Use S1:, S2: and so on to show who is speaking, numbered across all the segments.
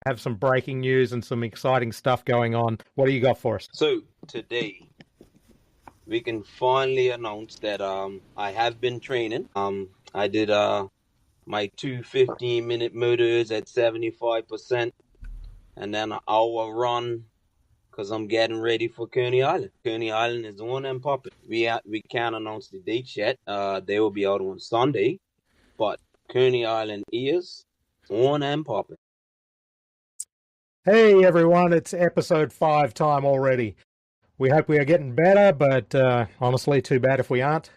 S1: have some breaking news and some exciting stuff going on. What do you got for us?
S2: So today we can finally announce that I have been training. I did my two 15-minute motors at 75%, and then an hour run because I'm getting ready for Coney Island. Coney Island is on and popping. We can't announce the dates yet. They will be out on Sunday, but Coney Island is on and popping.
S1: Hey everyone, it's episode 5 time already. We hope we are getting better, but honestly, too bad if we aren't.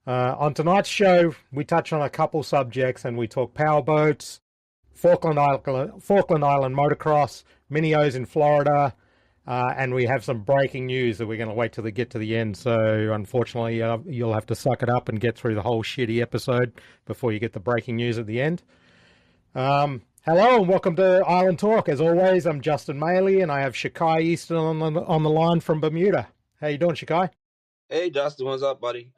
S1: On tonight's show, we touch on a couple subjects and we talk powerboats, Falkland Island Motocross, Minios in Florida, and we have some breaking news that we're going to wait till they get to the end. So unfortunately, you'll have to suck it up and get through the whole shitty episode before you get the breaking news at the end. Hello and welcome to Island Talk. As always, I'm Justin Maley and I have Shaki Easton on the line from Bermuda. How you doing, Shaki?
S2: Hey Justin, what's up, buddy?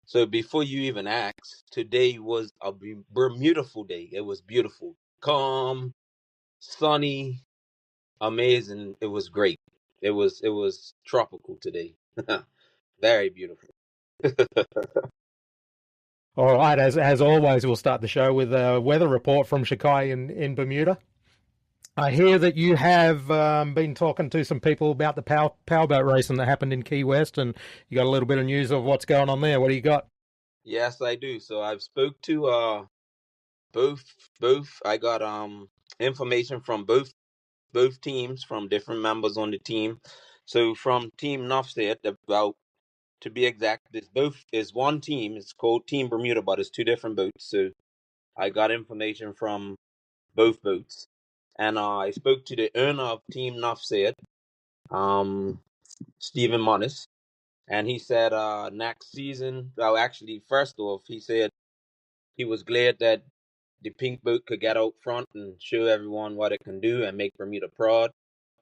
S2: So before you even ask, today was a beautiful day. It was beautiful, calm, sunny, amazing. It was great. It was tropical today. Very beautiful.
S1: All right, as always, we'll start the show with a weather report from Shaki in Bermuda. I hear that you have been talking to some people about the powerboat racing that happened in Key West, and you got a little bit of news of what's going on there. What do you got?
S2: Yes, I do. So I've spoke to both. I got information from both teams, from different members on the team. So from Team Nuffset, about, to be exact, both is one team. It's called Team Bermuda, but it's two different boats. So I got information from both boats. And I spoke to the owner of Team Nuffset, Stephen Monis, and he said next season, well, actually, first off, he said he was glad that the pink boat could get out front and show everyone what it can do and make Bermuda proud.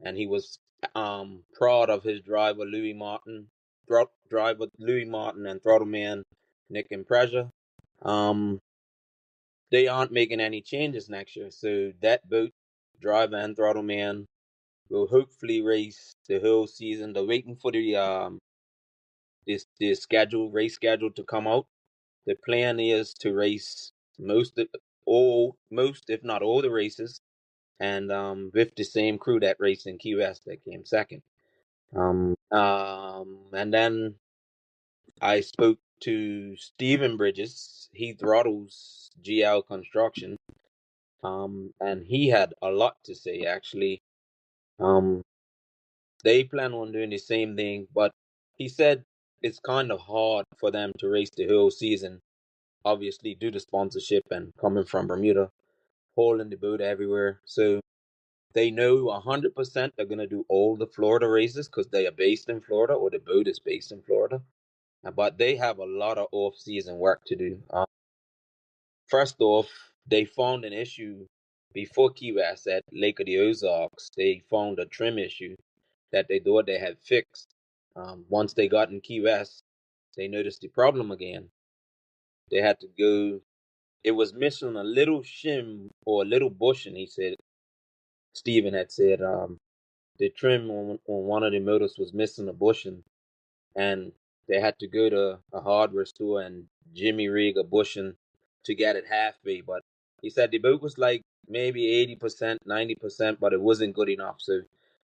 S2: And he was proud of his driver, Louis Martin and throttle man Nick Impreza. They aren't making any changes next year, so that boat, driver and throttle man, will hopefully race the whole season. They're waiting for the race schedule to come out. The plan is to race most if not all the races, and with the same crew that raced in Key West that came second. And then I spoke to Stephen Bridges. He throttles GL Construction. And he had a lot to say, actually. They plan on doing the same thing, but he said it's kind of hard for them to race the whole season, obviously due to sponsorship and coming from Bermuda, hauling the boat everywhere. So they know 100% they're going to do all the Florida races because they are based in Florida, or the boat is based in Florida. But they have a lot of off-season work to do. First off, they found an issue before Key West at Lake of the Ozarks. They found a trim issue that they thought they had fixed. Once they got in Key West, they noticed the problem again. They had to go. It was missing a little shim or a little bushing, he said. Steven had said the trim on one of the motors was missing a bushing, and they had to go to a hardware store and jimmy rig a bushing to get it halfway. But he said the boat was like maybe 80%, 90%, but it wasn't good enough. So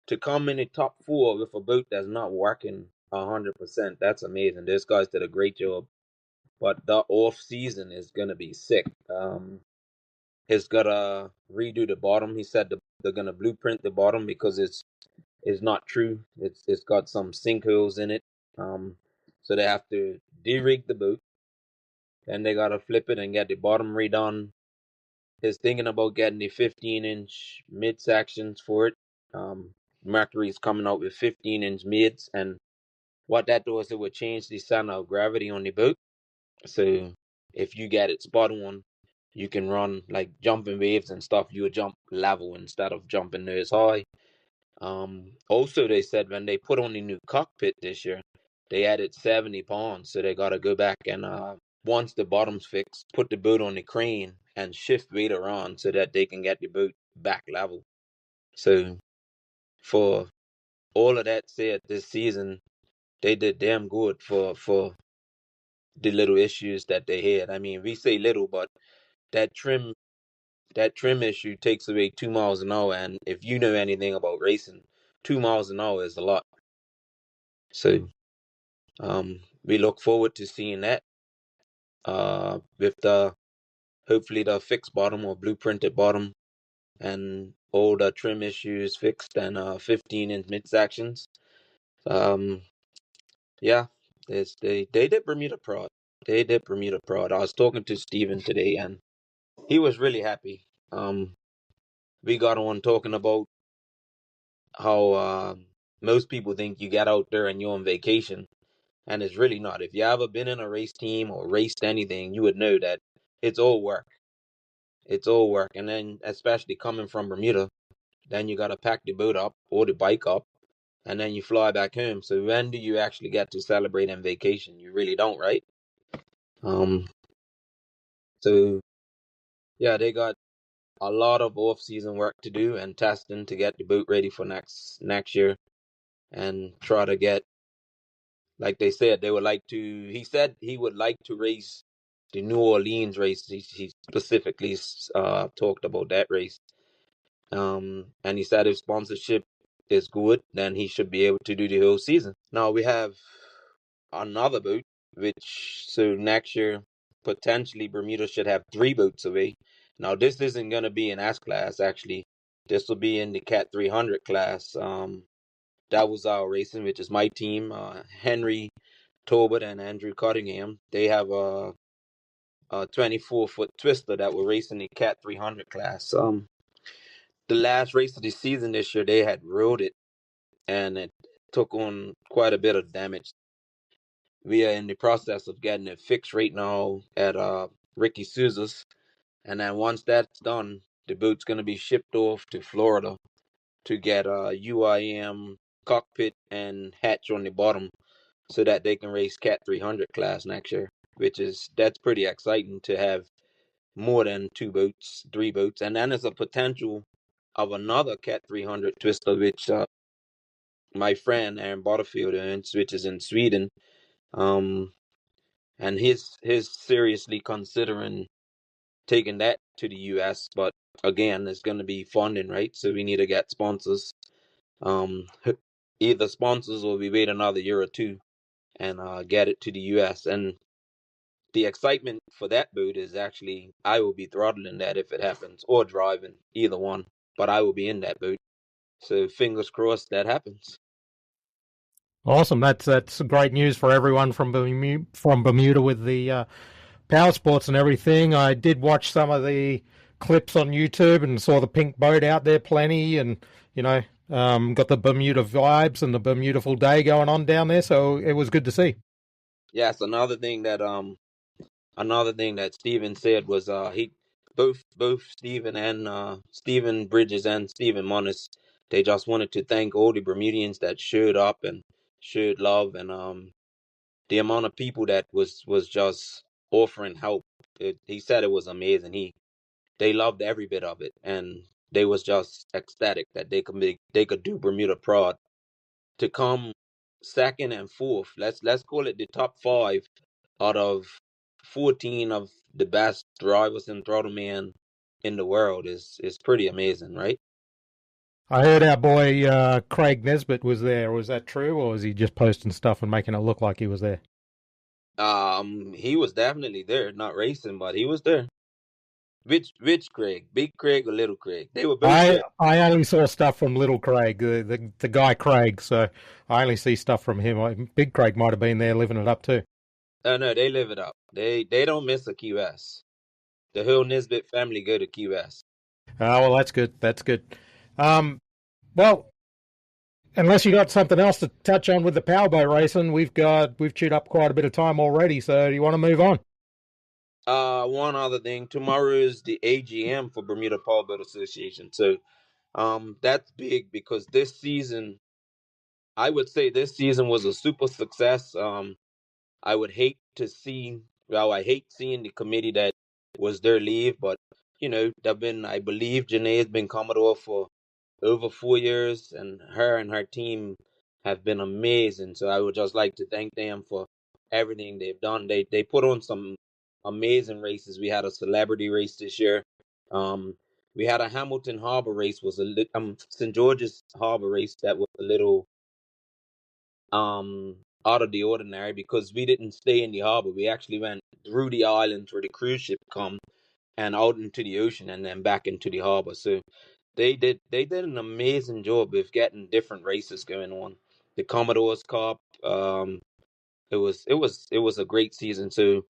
S2: to come in the top 4 with a boat that's not working 100%, that's amazing. Those guys did a great job. But the off season is gonna be sick. He's gotta redo the bottom. He said they're gonna blueprint the bottom because it's not true. It's got some sinkholes in it. So they have to de-rig the boat. Then they gotta flip it and get the bottom redone. He's thinking about getting the 15-inch mid sections for it. Mercury's coming out with 15-inch mids, and what that does, it would change the center of gravity on the boat. So if you get it spot on, you can run like jumping waves and stuff. You would jump level instead of jumping nose high. Also, they said when they put on the new cockpit this year, they added 70 pounds. So they got to go back and once the bottom's fixed, put the boat on the crane and shift weight around so that they can get the boat back level. So for all of that said, this season they did damn good for the little issues that they had. I mean, we say little, but that trim issue takes away 2 miles an hour, and if you know anything about racing, 2 miles an hour is a lot. So we look forward to seeing that with the hopefully the fixed bottom or blueprinted bottom and all the trim issues fixed and 15-inch mid sections. Yeah, they did Bermuda Prod. They did Bermuda Prod. I was talking to Steven today, and he was really happy. We got on talking about how most people think you get out there and you're on vacation, and it's really not. If you ever been in a race team or raced anything, you would know that it's all work. It's all work, and then especially coming from Bermuda, then you gotta pack the boat up or the bike up, and then you fly back home. So when do you actually get to celebrate on vacation? You really don't, right? So yeah, they got a lot of off-season work to do and testing to get the boat ready for next year, and try to get, like they said, they would like to. He said he would like to race the New Orleans race. He specifically talked about that race. And he said if sponsorship is good, then he should be able to do the whole season. Now we have another boat, which so next year potentially Bermuda should have 3 boats away. Now this isn't gonna be in S class. Actually, this will be in the Cat 300 class. That was our racing, which is my team. Henry Tobit and Andrew Cottingham. They have a 24-foot twister that we're racing in Cat 300 class. The last race of the season this year, they had rode it, and it took on quite a bit of damage. We are in the process of getting it fixed right now at Ricky Souza's, and then once that's done, the boat's going to be shipped off to Florida to get a UIM cockpit and hatch on the bottom, so that they can race Cat 300 class next year, that's pretty exciting to have more than 2 boats, 3 boats. And then there's a potential of another Cat 300 twister, which my friend Aaron Butterfield owns, which is in Sweden. And he's seriously considering taking that to the US, but again, it's going to be funding, right? So we need to get sponsors. Either sponsors or we wait another year or two and get it to the US. And the excitement for that boat is actually I will be throttling that if it happens, or driving, either one. But I will be in that boat. So fingers crossed that happens.
S1: Awesome. That's great news for everyone from Bermuda with the power sports and everything. I did watch some of the clips on YouTube and saw the pink boat out there plenty, and got the Bermuda vibes and the Bermudaful day going on down there. So it was good to see.
S2: Yes, another thing that Steven said was he both Steven and Steven Bridges and Steven Monis, they just wanted to thank all the Bermudians that showed up and showed love, and the amount of people that was just offering help. He said it was amazing. They loved every bit of it, and they was just ecstatic that they could do Bermuda Prod. To come second and fourth, let's call it the top 5 out of 14 of the best drivers and throttle in the world is pretty amazing, right?
S1: I heard our boy Craig Nesbitt was there. Was that true, or was he just posting stuff and making it look like he was there?
S2: He was definitely there, not racing, but he was there. Which Craig, Big Craig or Little Craig? They were both there.
S1: I only saw stuff from Little Craig, the guy Craig. So I only see stuff from him. Big Craig might have been there living it up too.
S2: Oh no, they live it up. They don't miss a Key West. The whole Nisbet family go to Key West.
S1: Oh, well, that's good. That's good. Well, unless you got something else to touch on with the powerboat racing, we've chewed up quite a bit of time already. So do you want to move on?
S2: One other thing. Tomorrow is the AGM for Bermuda Powerboat Association. So, that's big because this season, I would say this season was a super success. I hate seeing the committee that was there leave, but I believe Janae has been Commodore for over 4 years, and her team have been amazing. So I would just like to thank them for everything they've done. They put on some amazing races. We had a celebrity race this year. Um, we had a Hamilton Harbor race, St. George's Harbor race that was a little out of the ordinary because we didn't stay in the harbor. We actually went through the islands where the cruise ship come and out into the ocean and then back into the harbor. So they did an amazing job with getting different races going on. The Commodore's Cup, it was a great season. So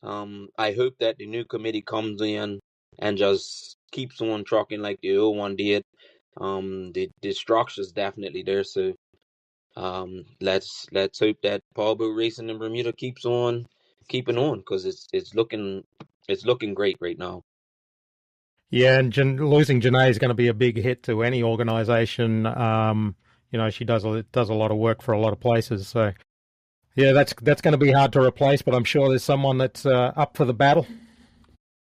S2: I hope that the new committee comes in and just keeps on trucking like the old one did. The structure's definitely there. So let's hope that Powerboat Racing in Bermuda keeps on keeping on because it's looking great right now.
S1: Yeah, and losing Janae is going to be a big hit to any organisation. She does a lot of work for a lot of places. So yeah, that's going to be hard to replace. But I'm sure there's someone that's up for the battle.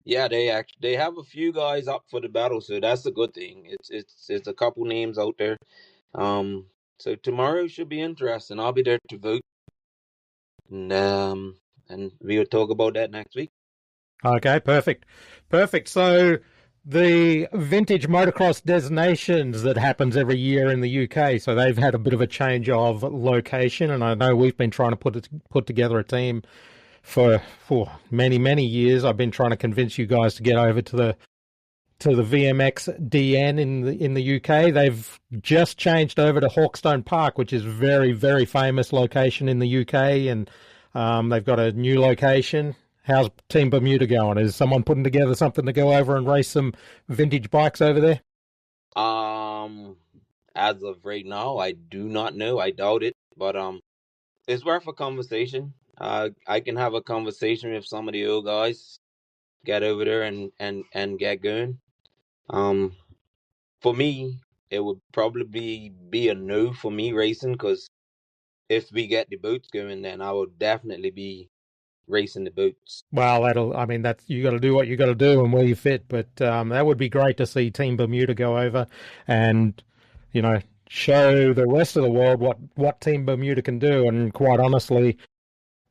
S2: Yeah, they have a few guys up for the battle, so that's a good thing. It's a couple names out there. So tomorrow should be interesting. I'll be there to vote, and we'll talk about that next week.
S1: Okay, perfect. So the vintage motocross designations that happens every year in the UK, so they've had a bit of a change of location, and I know we've been trying to put together a team for many years. I've been trying to convince you guys to get over to the VMX DN in the UK. They've just changed over to Hawkstone Park, which is very, very famous location in the UK, and they've got a new location. How's Team Bermuda going? Is someone putting together something to go over and race some vintage bikes over there?
S2: As of right now, I do not know. I doubt it, but it's worth a conversation. I can have a conversation with some of the old guys, get over there and get going. For me, it would probably be a no for me racing because if we get the boats going, then I would definitely be racing the boats.
S1: Well, that's you got to do what you got to do and where you fit. But that would be great to see Team Bermuda go over and show the rest of the world what Team Bermuda can do. And quite honestly,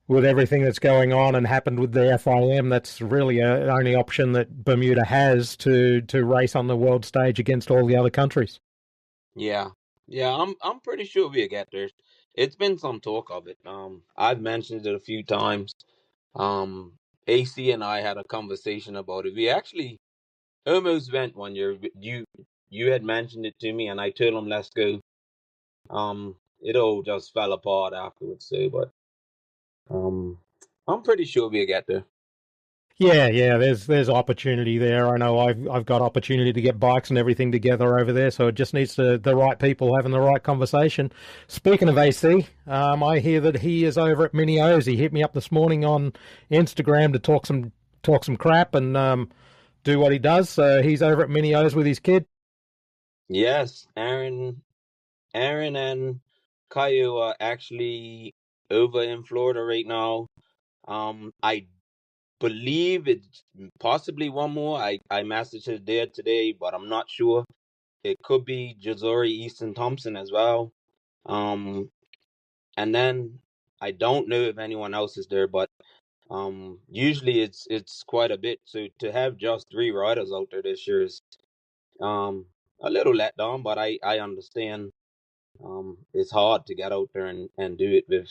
S1: with everything that's going on and happened with the FIM, that's really the only option that Bermuda has to race on the world stage against all the other countries.
S2: Yeah, I'm pretty sure we'll get there. It's been some talk of it. I've mentioned it a few times. AC and I had a conversation about it. We actually almost went one year. You had mentioned it to me, and I told him let's go. It all just fell apart afterwards. So, but I'm pretty sure we'll get there.
S1: Yeah. There's opportunity there. I know I've got opportunity to get bikes and everything together over there. So it just needs the right people having the right conversation. Speaking of AC, I hear that he is over at Mini O's. He hit me up this morning on Instagram to talk some crap and do what he does. So he's over at Mini O's with his kid.
S2: Yes, Aaron and Caillou are actually over in Florida right now. I believe it's possibly one more. I messaged his dad today, but I'm not sure. It could be Jazori Easton Thompson as well. And then I don't know if anyone else is there, but usually it's quite a bit. So to have just 3 riders out there this year is a little let down, but I understand. It's hard to get out there and do it with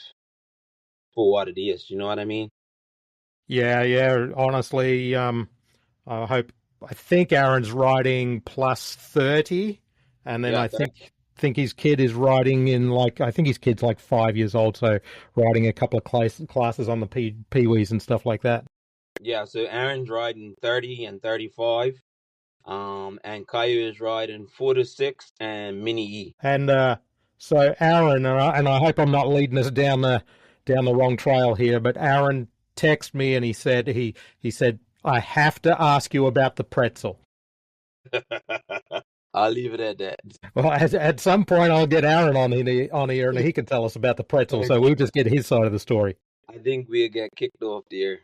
S2: for what it is. You know what I mean?
S1: Yeah. Honestly, I think Aaron's riding plus 30, and then
S2: Yeah,
S1: I think his kid is riding in I think his kid's like 5 years old, so riding a couple of classes on the peewees and stuff like that.
S2: yeah. So Aaron's riding 30 and 35. And Caillou is riding 4 to 6 and Mini E.
S1: And so Aaron, and I hope I'm not leading us down the wrong trail here, but Aaron texted me and he said I have to ask you about the pretzel.
S2: I'll leave it at that.
S1: Well, at some point I'll get Aaron on here and he can tell us about the pretzel, so we'll just get his side of the story.
S2: I think we'll get kicked off the air.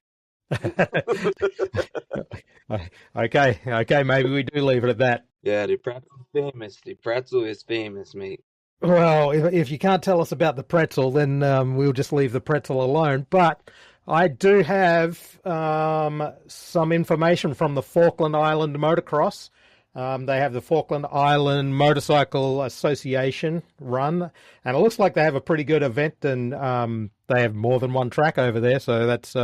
S1: Okay, maybe we do leave it at that.
S2: Yeah, the pretzel's famous. The pretzel is famous, mate.
S1: Well, if you can't tell us about the pretzel, then we'll just leave the pretzel alone. But I do have some information from the Falkland Island Motocross. They have the Falkland Island Motorcycle Association run, and it looks like they have a pretty good event, and they have more than one track over there, so that's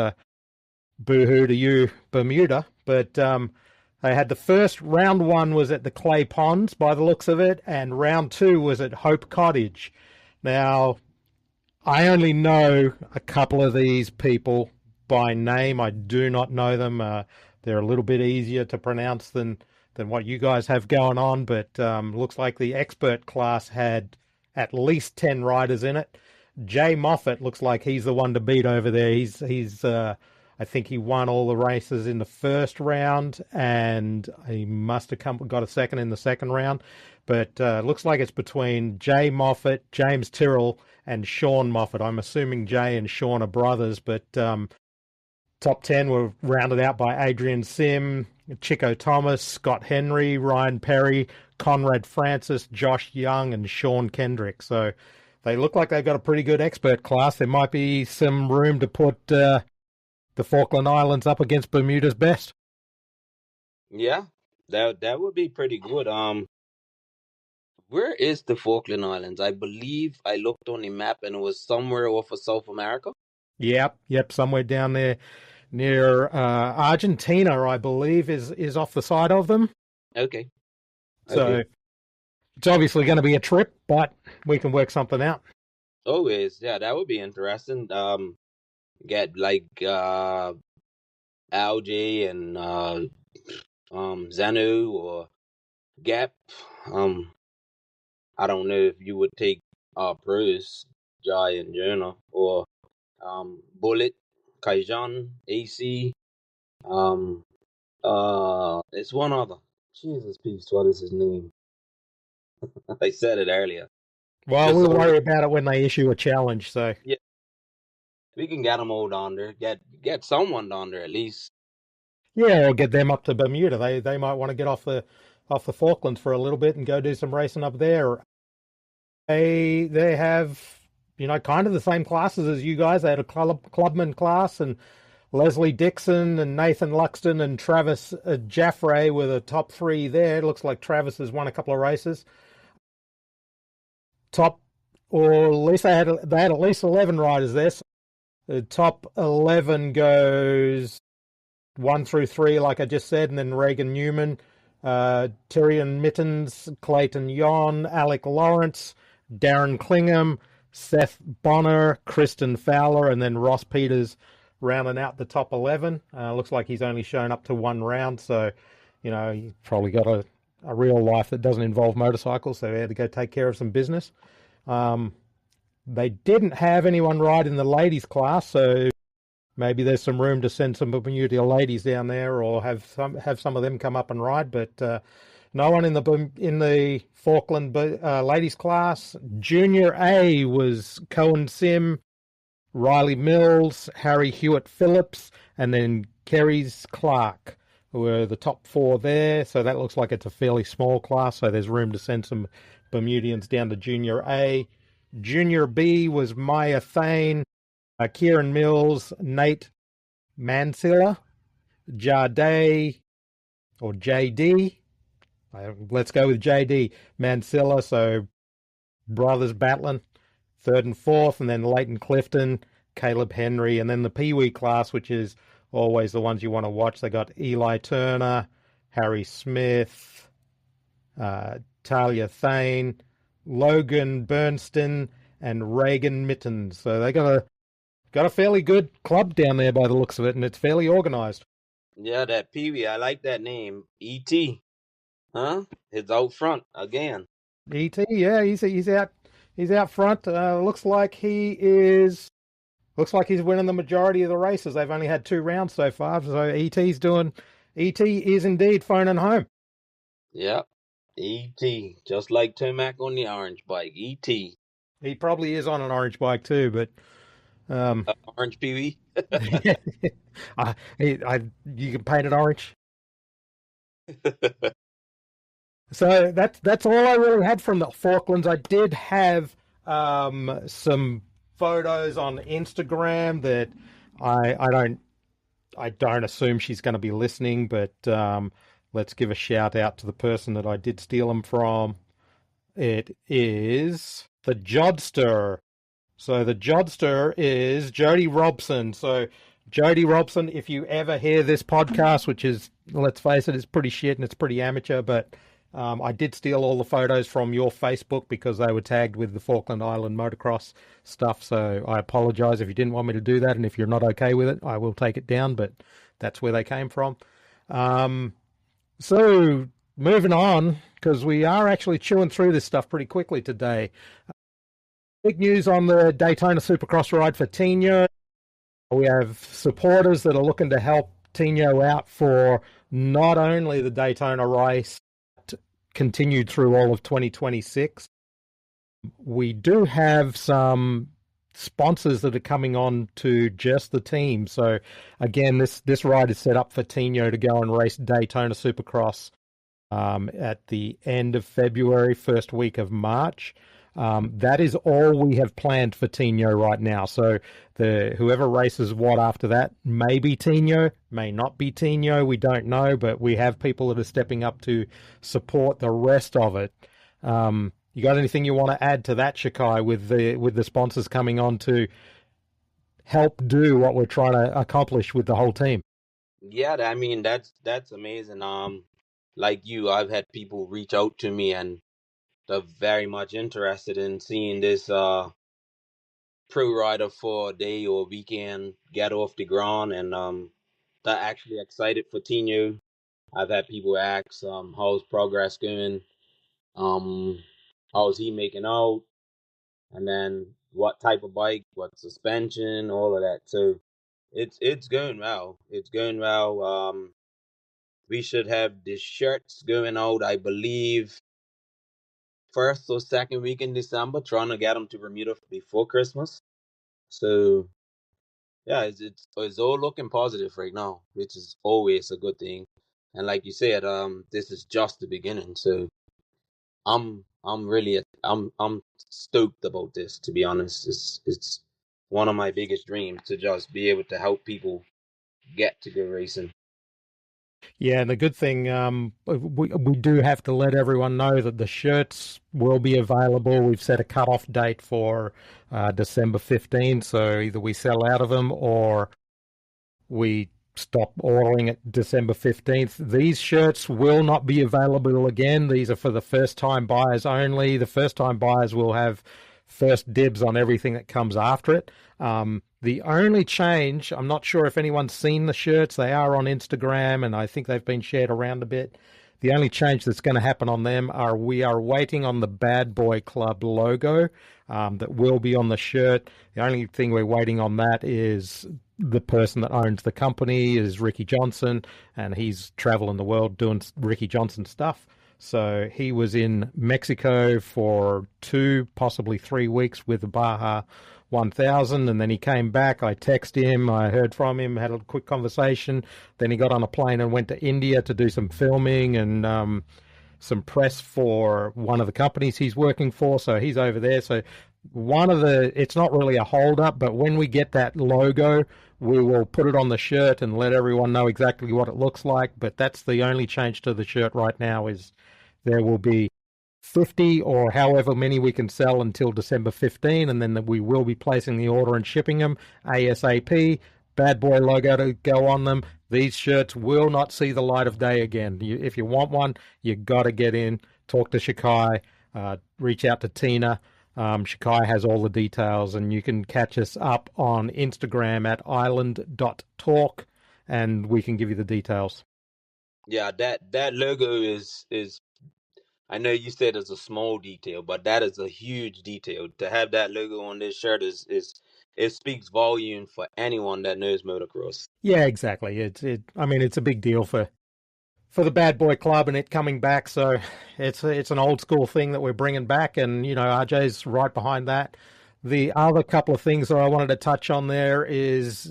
S1: boo-hoo to you, Bermuda. But they had the first round one was at the Clay Ponds by the looks of it, and round two was at Hope Cottage. Now, I only know a couple of these people by name. I do not know them. They're a little bit easier to pronounce than what you guys have going on, but looks like the expert class had at least 10 riders in it. Jay Moffat looks like he's the one to beat over there. He's I think he won all the races in the first round, and he must have got a second in the second round. But looks like it's between Jay Moffat, James Tyrrell, and Sean Moffat. I'm assuming Jay and Sean are brothers, but top 10 were rounded out by Adrian Sim, Chico Thomas, Scott Henry, Ryan Perry, Conrad Francis, Josh Young, and Sean Kendrick. So they look like they've got a pretty good expert class. There might be some room to put the Falkland Islands up against Bermuda's best.
S2: Yeah, that would be pretty good. Where is the Falkland Islands? I believe I looked on the map and it was somewhere off of South America.
S1: Yep, somewhere down there near Argentina, I believe, is off the side of them.
S2: Okay.
S1: So it's obviously going to be a trip, but we can work something out.
S2: Always, yeah, that would be interesting. Get like Algae and Zanu or Gap. I don't know if you would take Bruce, Jai and Jonah, or Bullet, Kaijan, AC. It's one other. Jesus peace, what is his name? I said it earlier.
S1: Well, we'll worry about it when they issue a challenge. So
S2: yeah, we can get them all down there. Get someone down there at least.
S1: Yeah, or get them up to Bermuda. They might want to get off the Falklands for a little bit and go do some racing up there. They have, kind of the same classes as you guys. They had a clubman class, and Leslie Dixon and Nathan Luxton and Travis Jaffray were the top three there. It looks like Travis has won a couple of races. Or at least they had at least 11 riders there. So the top 11 goes 1 through 3, like I just said, and then Reagan Newman, Tyrion Mittens, Clayton Yon, Alec Lawrence, Darren Klingham, Seth Bonner, Kristen Fowler, and then Ross Peters rounding out the top 11. Looks like he's only shown up to one round, so, he's probably got a real life that doesn't involve motorcycles, so he had to go take care of some business. They didn't have anyone ride in the ladies class, so maybe there's some room to send some Bermuda ladies down there, or have some of them come up and ride. But no one in the Falkland ladies class. Junior A was Cohen Sim, Riley Mills, Harry Hewitt Phillips, and then Kerry's Clark were the top 4 there. So that looks like it's a fairly small class. So there's room to send some Bermudians down to Junior A. Junior B was Maya Thane, Kieran Mills, Nate Mansilla, Jade, or JD. Let's go with JD. Mansilla, so brothers battling, 3rd and 4th, and then Leighton Clifton, Caleb Henry, and then the Pee-wee class, which is always the ones you want to watch. They got Eli Turner, Harry Smith, Talia Thane, Logan Bernston, and Reagan Mittens. So they got a fairly good club down there by the looks of it, and it's fairly organized.
S2: Yeah, that Pee-wee, I like that name. E.T. Huh? It's out front again.
S1: E.T., yeah, he's out front. Looks like he's winning the majority of the races. They've only had 2 rounds so far, so E.T. is indeed phoning home.
S2: Yep. E.T. Just like Tomac on the orange bike. E.T.
S1: He probably is on an orange bike too, but
S2: Orange Pee
S1: You can paint it orange.
S2: Wee.
S1: So that's all I really had from the Falklands. I did have some photos on Instagram that I don't assume she's going to be listening, but let's give a shout out to the person that I did steal them from. It is the Jodster. So the Jodster is Jody Robson. So Jody Robson, if you ever hear this podcast, which is, let's face it, it's pretty shit and it's pretty amateur, but I did steal all the photos from your Facebook because they were tagged with the Falkland Island Motocross stuff. So I apologize if you didn't want me to do that, and if you're not okay with it, I will take it down, but that's where they came from. So moving on, because we are actually chewing through this stuff pretty quickly today. Big news on the Daytona Supercross ride for Tino. We have supporters that are looking to help Tino out for not only the Daytona race, but continued through all of 2026. We do have some sponsors that are coming on to just the team. So again, this ride is set up for Tino to go and race Daytona Supercross at the end of February, first week of March. That is all we have planned for Tino right now. So whoever races what after that may be Tino, may not be Tino, we don't know, but we have people that are stepping up to support the rest of it. You got anything you want to add to that, Shaki, with the sponsors coming on to help do what we're trying to accomplish with the whole team?
S2: Yeah, I mean that's amazing. Like you, I've had people reach out to me and they're very much interested in seeing this pro rider for a day or weekend get off the ground, and they're actually excited for Tino. I've had people ask, how's progress going? How's he making out? And then what type of bike, what suspension, all of that. So it's going well. It's going well. We should have the shirts going out, I believe, first or second week in December, trying to get them to Bermuda before Christmas. So yeah, it's all looking positive right now, which is always a good thing. And like you said, this is just the beginning. So I'm stoked about this. To be honest, it's one of my biggest dreams to just be able to help people get to go racing.
S1: Yeah, and the good thing, we do have to let everyone know that the shirts will be available. We've set a cutoff date for December 15th, so either we sell out of them or we stop ordering at December 15th. These shirts will not be available again. These are for the first-time buyers only. The first-time buyers will have first dibs on everything that comes after it. The only change, I'm not sure if anyone's seen the shirts. They are on Instagram, and I think they've been shared around a bit. The only change that's going to happen on them we are waiting on the Bad Boy Club logo that will be on the shirt. The only thing we're waiting on that is the person that owns the company is Ricky Johnson, and he's traveling the world doing Ricky Johnson stuff. So he was in Mexico for 2, possibly 3 weeks with the Baja 1000, and then he came back. I texted him, I heard from him, had a quick conversation. Then he got on a plane and went to India to do some filming and some press for one of the companies he's working for. So he's over there. So it's not really a hold up, but when we get that logo, we will put it on the shirt and let everyone know exactly what it looks like. But that's the only change to the shirt right now, is there will be 50 or however many we can sell until December 15, and then we will be placing the order and shipping them ASAP. Bad Boy logo to go on them. These shirts will not see the light of day again. If you want one, you got to get in, talk to Shaki, reach out to Tina. Shaki has all the details, and you can catch us up on Instagram at island.talk, and we can give you the details.
S2: Yeah, that logo is I know you said it's a small detail, but that is a huge detail. To have that logo on this shirt is it speaks volume for anyone that knows motocross.
S1: Yeah, exactly. I mean, it's a big deal for the Bad Boy Club and it coming back. So it's an old school thing that we're bringing back, and RJ's right behind that. The other couple of things that I wanted to touch on there is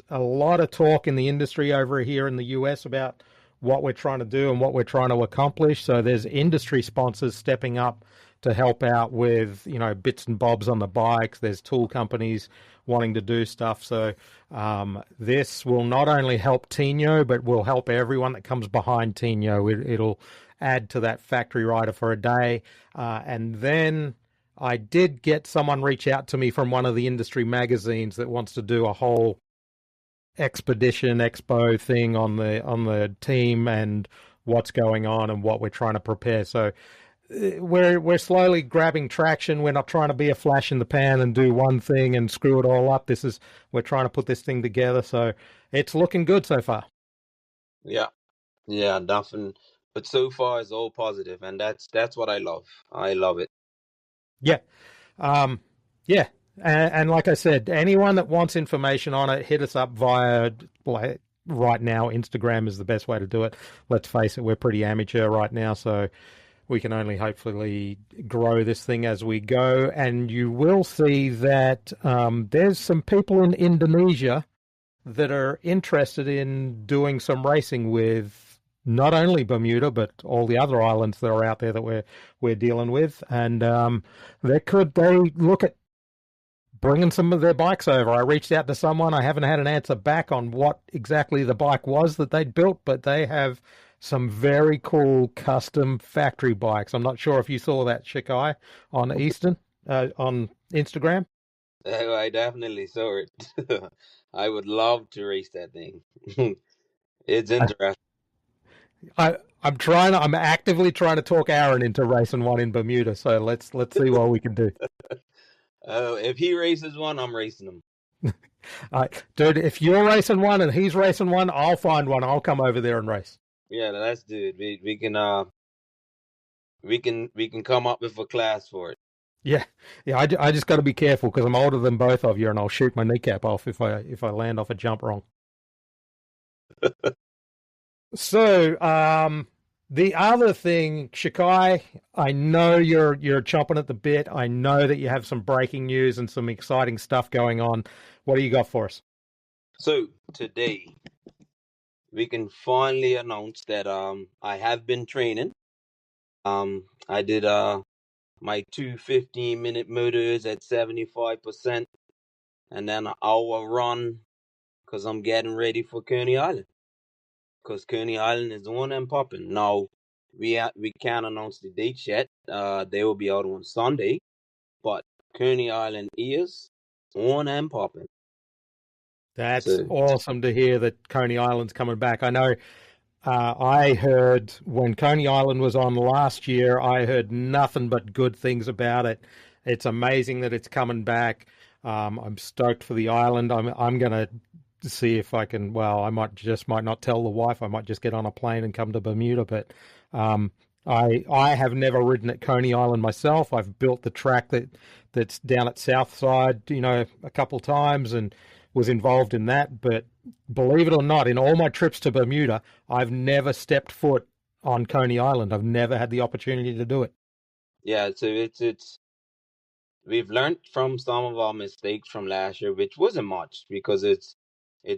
S1: a lot of talk in the industry over here in the US about what we're trying to do and what we're trying to accomplish. So there's industry sponsors stepping up to help out with, bits and bobs on the bikes. There's tool companies wanting to do stuff. So this will not only help Tino, but will help everyone that comes behind Tino. It'll add to that factory rider for a day. And then I did get someone reach out to me from one of the industry magazines that wants to do a whole expedition expo thing on the team and what's going on and what we're trying to prepare. So we're slowly grabbing traction. We're not trying to be a flash in the pan and do one thing and screw it all up. We're trying to put this thing together. So it's looking good so far.
S2: Yeah, nothing. But so far it's all positive, and that's what I love. I love it.
S1: Yeah. Yeah. And like I said, anyone that wants information on it, hit us up via, right now, Instagram is the best way to do it. Let's face it, we're pretty amateur right now, so we can only hopefully grow this thing as we go. And you will see that there's some people in Indonesia that are interested in doing some racing with not only Bermuda, but all the other islands that are out there that we're dealing with. And they look at bringing some of their bikes over. I reached out to someone. I haven't had an answer back on what exactly the bike was that they'd built, but they have some very cool custom factory bikes. I'm not sure if you saw that, Shaki, on on Instagram.
S2: I definitely saw it. I would love to race that thing. It's interesting.
S1: I'm actively trying to talk Aaron into racing one in Bermuda. So let's see what we can do.
S2: If he races one, I'm racing him.
S1: Dude, if you're racing one and he's racing one, I'll find one. I'll come over there and race.
S2: Yeah, let's do it. We can come up with a class for it.
S1: Yeah. I just got to be careful because I'm older than both of you, and I'll shoot my kneecap off if I land off a jump wrong. So, the other thing, Shaki, I know you're chomping at the bit. I know that you have some breaking news and some exciting stuff going on. What do you got for us?
S2: So today we can finally announce that I have been training. I did my 2 15-minute motors at 75%, and then an hour run because I'm getting ready for Coney Island. Because Coney Island is on and popping. Now, we can't announce the dates yet. They will be out on Sunday, but Coney Island is on and popping.
S1: That's awesome to hear that Coney Island's coming back. I know I heard when Coney Island was on last year, I heard nothing but good things about it. It's amazing that it's coming back. I'm stoked for the island. I'm going to see if I can. Well, I might not tell the wife. I might just get on a plane and come to Bermuda. But I have never ridden at Coney Island myself. I've built the track that's down at Southside, a couple times and was involved in that. But believe it or not, in all my trips to Bermuda, I've never stepped foot on Coney Island. I've never had the opportunity to do it.
S2: Yeah, so it's we've learned from some of our mistakes from last year, which wasn't much because it's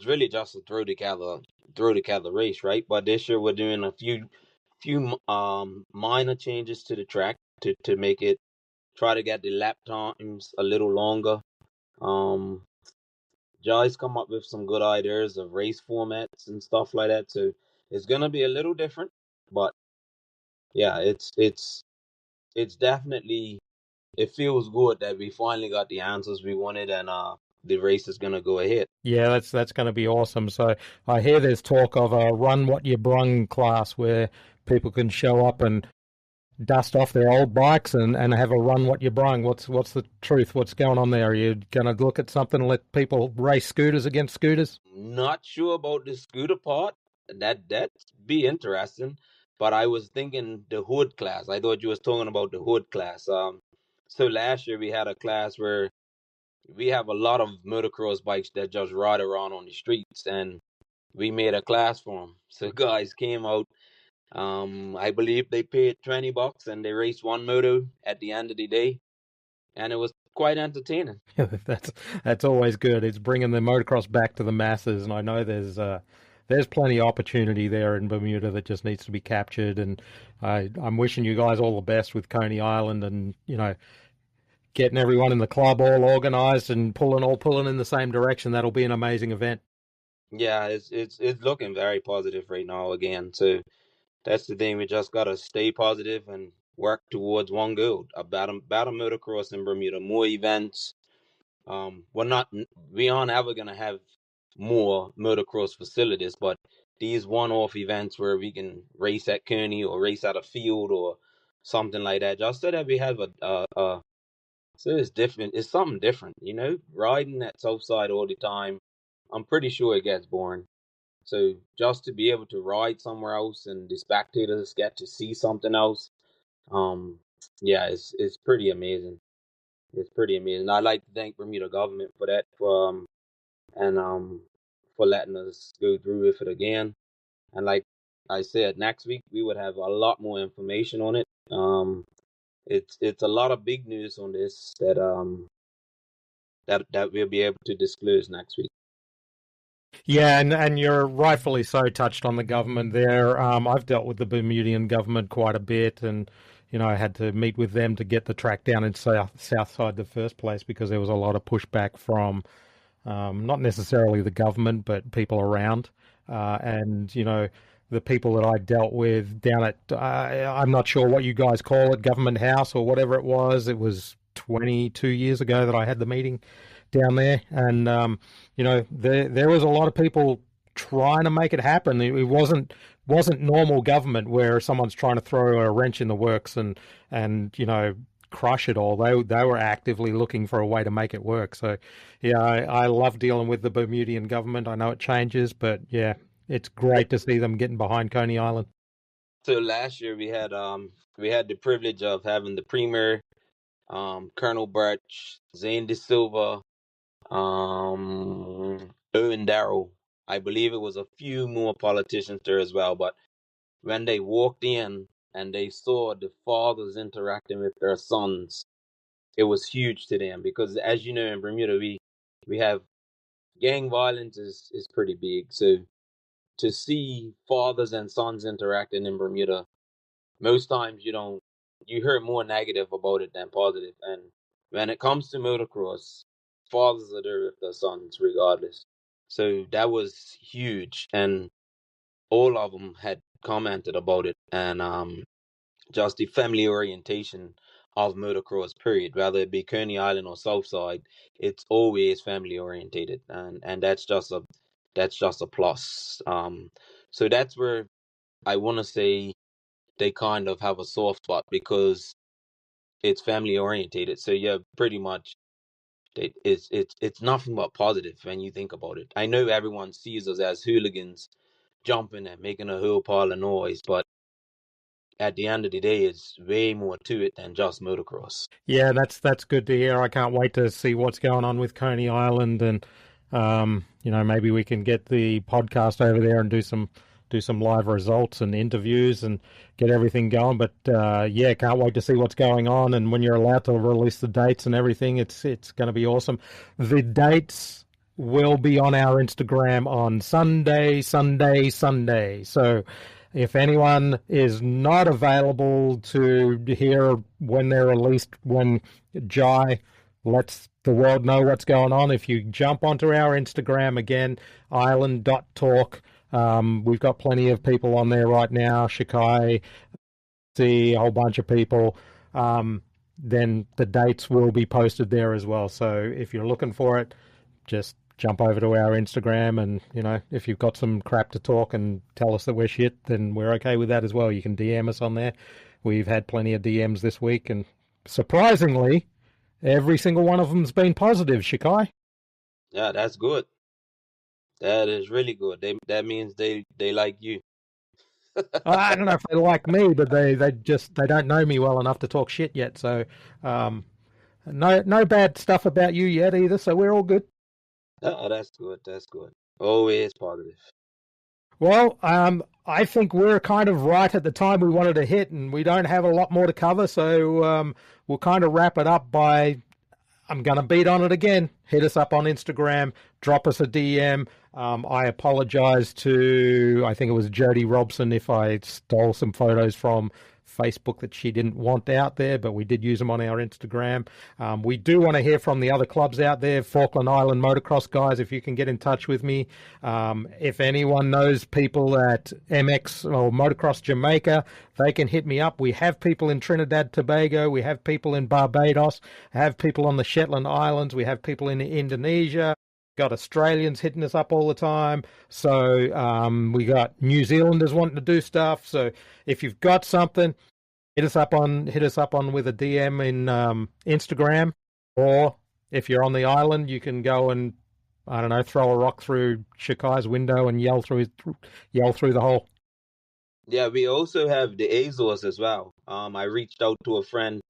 S2: really just a throw together race, right? But this year we're doing a few minor changes to the track to make it, try to get the lap times a little longer. Jai's come up with some good ideas of race formats and stuff like that, so it's gonna be a little different, but yeah, it's definitely, it feels good that we finally got the answers we wanted, and the race is gonna go ahead.
S1: Yeah, that's going to be awesome. So I hear there's talk of a run what you brung class where people can show up and dust off their old bikes and have a run what you brung. What's the truth? What's going on there? Are you going to look at something and let people race scooters against scooters?
S2: Not sure about the scooter part. That'd be interesting. But I was thinking the hood class. I thought you was talking about the hood class. So last year we had a class where we have a lot of motocross bikes that just ride around on the streets, and we made a class for them. So guys came out. I believe they paid $20 and they raced one moto at the end of the day, and it was quite entertaining.
S1: That's always good. It's bringing the motocross back to the masses, and I know there's plenty of opportunity there in Bermuda that just needs to be captured. And I'm wishing you guys all the best with Coney Island, and getting everyone in the club all organised and pulling in the same direction. That'll be an amazing event.
S2: Yeah, it's looking very positive right now again. So that's the thing. We just gotta stay positive and work towards one goal: a battle motocross in Bermuda. More events. We aren't ever gonna have more motocross facilities, but these one-off events where we can race at Kearney or race at a field or something like that, just so that we have so it's different. It's something different, riding that Southside all the time. I'm pretty sure it gets boring. So just to be able to ride somewhere else and the spectators get to see something else, um, yeah, it's pretty amazing. It's pretty amazing. I'd like to thank Bermuda government for that, and for letting us go through with it again. And like I said, next week we would have a lot more information on it. It's a lot of big news on this that we'll be able to disclose next week.
S1: Yeah, and you're rightfully so touched on the government there. I've dealt with the Bermudian government quite a bit, and I had to meet with them to get the track down in Southside in the first place because there was a lot of pushback from not necessarily the government, but people around. And the people that I dealt with down at I'm not sure what you guys call it, Government House or whatever it was. It was 22 years ago that I had the meeting down there, and there was a lot of people trying to make it happen. It wasn't normal government where someone's trying to throw a wrench in the works and crush it all. They were actively looking for a way to make it work. So yeah, I love dealing with the Bermudian government. I know it changes, but yeah, it's great to see them getting behind Coney Island.
S2: So last year we had the privilege of having the Premier, Colonel Birch, Zane De Silva, Owen Darrell. I believe it was a few more politicians there as well. But when they walked in and they saw the fathers interacting with their sons, it was huge to them because, as you know, in Bermuda we have gang violence is pretty big. So to see fathers and sons interacting in Bermuda, most times you hear more negative about it than positive. And when it comes to motocross, fathers are there with their sons regardless. So that was huge, and all of them had commented about it, and just the family orientation of motocross, period. Whether it be Coney Island or Southside, it's always family orientated, and that's just a plus. So that's where I want to say they kind of have a soft spot because it's family orientated. So yeah, pretty much it's nothing but positive when you think about it. I know everyone sees us as hooligans jumping and making a whole pile of noise, but at the end of the day, it's way more to it than just motocross.
S1: Yeah, that's good to hear. I can't wait to see what's going on with Coney Island, and maybe we can get the podcast over there and do some live results and interviews and get everything going. But yeah, can't wait to see what's going on, and when you're allowed to release the dates and everything, it's going to be awesome. The dates will be on our Instagram on Sunday. So if anyone is not available to hear when they're released, when Jai lets the world know what's going on, if you jump onto our Instagram again, island.talk, we've got plenty of people on there right now, Shaki, see a whole bunch of people, then the dates will be posted there as well. So if you're looking for it, just jump over to our Instagram, and if you've got some crap to talk and tell us that we're shit, then we're okay with that as well. You can DM us on there. We've had plenty of DMs this week, and surprisingly, every single one of them's been positive, Shikai.
S2: Yeah, that's good. That is really good. That means they like you.
S1: I don't know if they like me, but they don't know me well enough to talk shit yet. So no bad stuff about you yet either. So we're all good.
S2: Oh, that's good. That's good. Always positive.
S1: Well, I think we're kind of right at the time we wanted to hit, and we don't have a lot more to cover, so we'll kind of wrap it up by I'm going to beat on it again. Hit us up on Instagram. Drop us a DM. I apologize to, I think it was Jody Robson, if I stole some photos from Facebook that she didn't want out there, but we did use them on our Instagram. We do want to hear from the other clubs out there, Falkland Island Motocross guys, if you can get in touch with me. If anyone knows people at MX or Motocross Jamaica, they can hit me up. We have people in Trinidad, Tobago. We have people in Barbados. Have people on the Shetland Islands. We have people in Indonesia. Got Australians hitting us up all the time. So we got New Zealanders wanting to do stuff. So if you've got something, hit us up on with a DM in Instagram, or if you're on the island, you can go and, I don't know, throw a rock through Shakai's window and yell through the hole.
S2: Yeah, we also have the Azores as well. I reached out to a friend.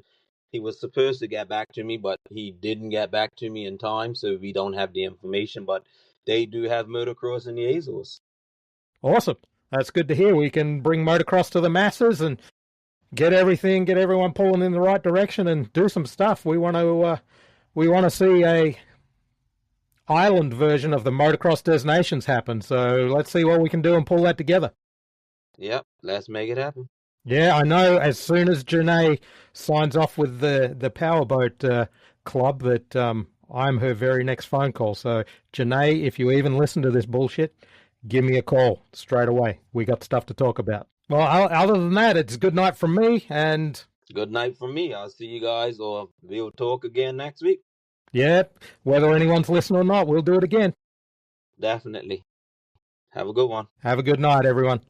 S2: He was supposed to get back to me, but he didn't get back to me in time, so we don't have the information. But they do have motocross in the Azores.
S1: Awesome. That's good to hear. We can bring motocross to the masses and get everyone pulling in the right direction and do some stuff. We want to see a island version of the Motocross Des Nations happen. So let's see what we can do and pull that together.
S2: Yep, let's make it happen.
S1: Yeah, I know. As soon as Janae signs off with the Powerboat Club, that I'm her very next phone call. So, Janae, if you even listen to this bullshit, give me a call straight away. We got stuff to talk about. Well, other than that, it's good night from me, and
S2: good night from me. I'll see you guys, or we'll talk again next week.
S1: Yeah, whether anyone's listening or not, we'll do it again.
S2: Definitely. Have a good one.
S1: Have a good night, everyone.